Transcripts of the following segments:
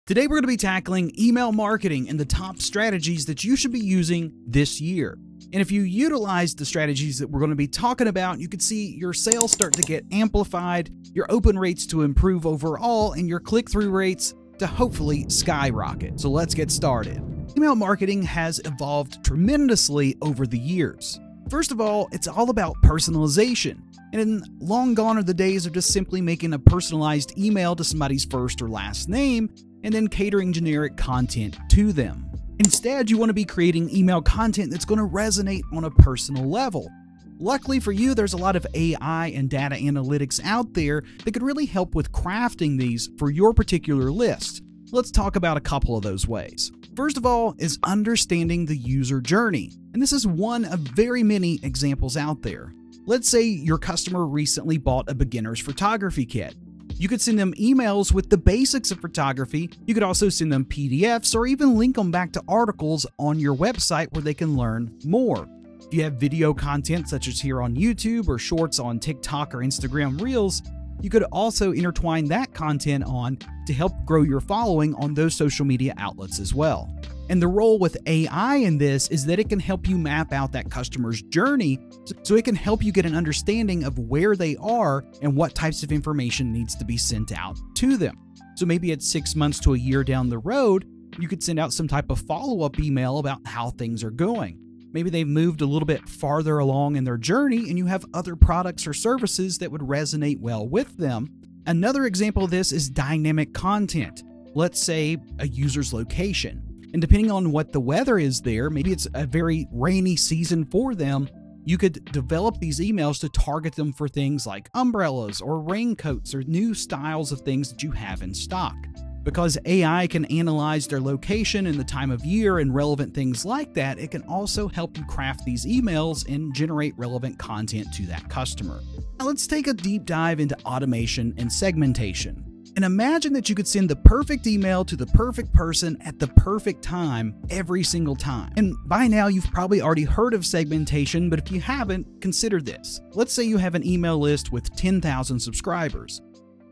Today we're going to be tackling email marketing and the top strategies that you should be using this year. And if you utilize the strategies that we're going to be talking about, you can see your sales start to get amplified, your open rates to improve overall, and your click-through rates to hopefully skyrocket. So let's get started. Email marketing has evolved tremendously over the years. First of all, it's all about personalization. And long gone are the days of just simply making a personalized email to somebody's first or last name and then catering generic content to them. Instead, you want to be creating email content that's going to resonate on a personal level. Luckily for you, there's a lot of AI and data analytics out there that could really help with crafting these for your particular list. Let's talk about a couple of those ways. First of all is understanding the user journey. And this is one of very many examples out there. Let's say your customer recently bought a beginner's photography kit. You could send them emails with the basics of photography. You could also send them PDFs or even link them back to articles on your website where they can learn more. If you have video content such as here on YouTube or shorts on TikTok or Instagram Reels, you could also intertwine that content on to help grow your following on those social media outlets as well. And the role with AI in this is that it can help you map out that customer's journey so it can help you get an understanding of where they are and what types of information needs to be sent out to them. So maybe it's 6 months to a year down the road, you could send out some type of follow-up email about how things are going. Maybe they've moved a little bit farther along in their journey and you have other products or services that would resonate well with them. Another example of this is dynamic content. Let's say a user's location. And depending on what the weather is there, maybe it's a very rainy season for them, you could develop these emails to target them for things like umbrellas or raincoats or new styles of things that you have in stock. Because AI can analyze their location and the time of year and relevant things like that, it can also help you craft these emails and generate relevant content to that customer. Now let's take a deep dive into automation and segmentation. And imagine that you could send the perfect email to the perfect person at the perfect time every single time. And by now you've probably already heard of segmentation, but if you haven't, consider this. Let's say you have an email list with 10,000 subscribers.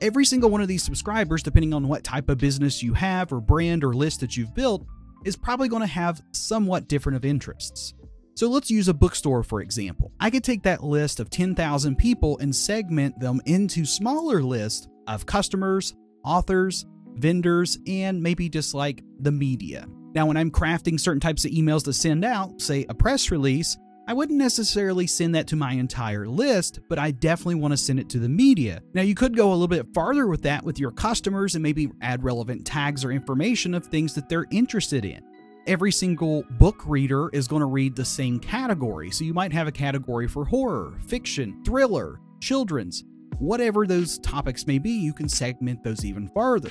Every single one of these subscribers, depending on what type of business you have or brand or list that you've built, is probably going to have somewhat different of interests. So let's use a bookstore for example. I could take that list of 10,000 people and segment them into smaller lists of customers, authors, vendors, and maybe just like the media. Now, when I'm crafting certain types of emails to send out, say a press release, I wouldn't necessarily send that to my entire list, but I definitely want to send it to the media. Now, you could go a little bit farther with that with your customers and maybe add relevant tags or information of things that they're interested in. Every single book reader is going to read the same category, so you might have a category for horror, fiction, thriller, children's. Whatever those topics may be, you can segment those even farther.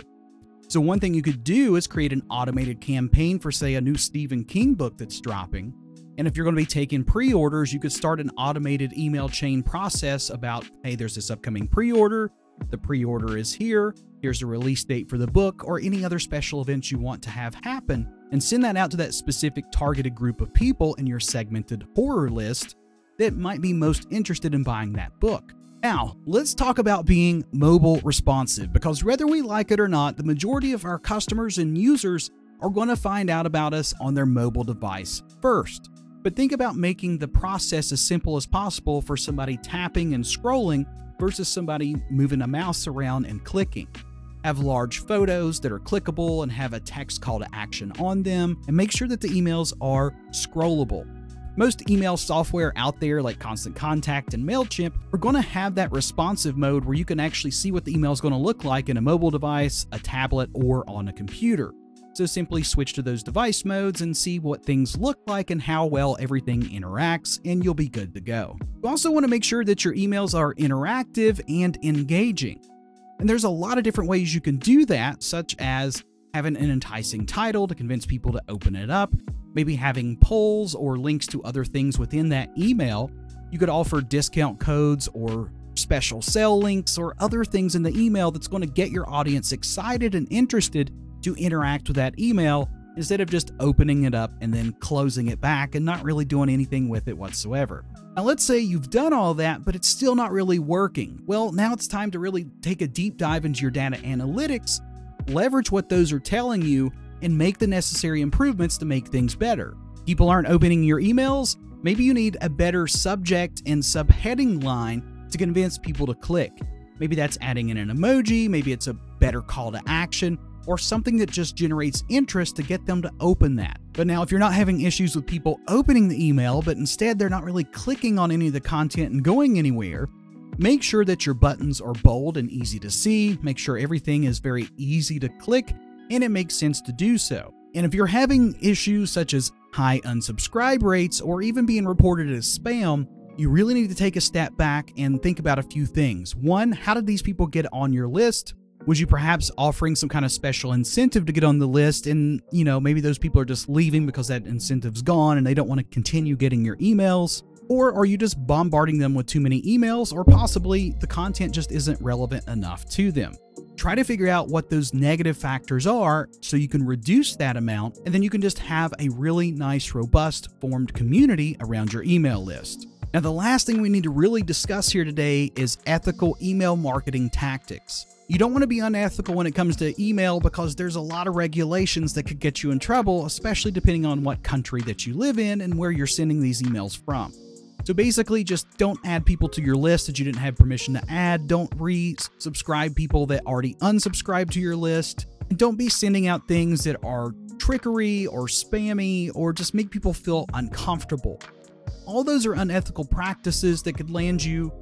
So one thing you could do is create an automated campaign for, say, a new Stephen King book that's dropping. And if you're going to be taking pre-orders, you could start an automated email chain process about, hey, there's this upcoming pre-order. The pre-order is here. Here's the release date for the book or any other special events you want to have happen. And send that out to that specific targeted group of people in your segmented horror list that might be most interested in buying that book. Now, let's talk about being mobile responsive, because whether we like it or not, the majority of our customers and users are going to find out about us on their mobile device first. But think about making the process as simple as possible for somebody tapping and scrolling versus somebody moving a mouse around and clicking. Have large photos that are clickable and have a text call to action on them, and make sure that the emails are scrollable. Most email software out there like Constant Contact and MailChimp are going to have that responsive mode where you can actually see what the email is going to look like in a mobile device, a tablet, or on a computer. So simply switch to those device modes and see what things look like and how well everything interacts, and you'll be good to go. You also want to make sure that your emails are interactive and engaging. And there's a lot of different ways you can do that, such as having an enticing title to convince people to open it up, maybe having polls or links to other things within that email. You could offer discount codes or special sale links or other things in the email that's going to get your audience excited and interested to interact with that email instead of just opening it up and then closing it back and not really doing anything with it whatsoever. Now, let's say you've done all that, but it's still not really working. Well, now it's time to really take a deep dive into your data analytics leverage what those are telling you and make the necessary improvements to make things better. People aren't opening your emails. Maybe you need a better subject and subheading line to convince people to click. Maybe that's adding in an emoji, maybe it's a better call to action, or something that just generates interest to get them to open that. But now if you're not having issues with people opening the email, but instead they're not really clicking on any of the content and going anywhere, make sure that your buttons are bold and easy to see, make sure everything is very easy to click, and it makes sense to do so. And if you're having issues such as high unsubscribe rates or even being reported as spam, you really need to take a step back and think about a few things. One, how did these people get on your list? Was you perhaps offering some kind of special incentive to get on the list and, maybe those people are just leaving because that incentive's gone and they don't want to continue getting your emails? Or are you just bombarding them with too many emails, or possibly the content just isn't relevant enough to them? Try to figure out what those negative factors are so you can reduce that amount, and then you can just have a really nice, robust, formed community around your email list. Now, the last thing we need to really discuss here today is ethical email marketing tactics. You don't want to be unethical when it comes to email because there's a lot of regulations that could get you in trouble, especially depending on what country that you live in and where you're sending these emails from. So basically, just don't add people to your list that you didn't have permission to add. Don't resubscribe people that already unsubscribed to your list. And don't be sending out things that are trickery or spammy or just make people feel uncomfortable. All those are unethical practices that could land you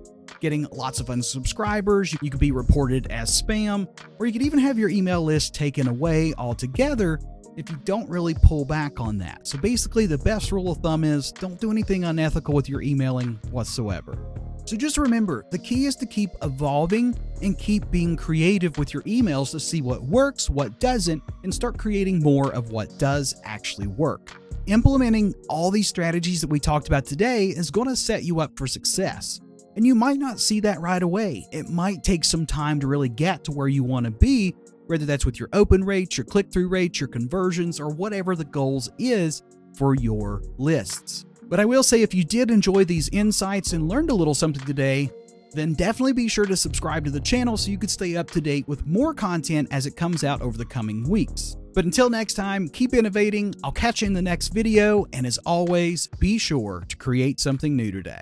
getting lots of unsubscribers. You could be reported as spam, or you could even have your email list taken away altogether if you don't really pull back on that. So basically, the best rule of thumb is don't do anything unethical with your emailing whatsoever. So just remember, the key is to keep evolving and keep being creative with your emails to see what works, what doesn't, and start creating more of what does actually work. Implementing all these strategies that we talked about today is going to set you up for success. And you might not see that right away. It might take some time to really get to where you want to be, whether that's with your open rates, your click-through rates, your conversions, or whatever the goals is for your lists. But I will say, if you did enjoy these insights and learned a little something today, then definitely be sure to subscribe to the channel so you can stay up to date with more content as it comes out over the coming weeks. But until next time, keep innovating. I'll catch you in the next video, and as always, be sure to create something new today.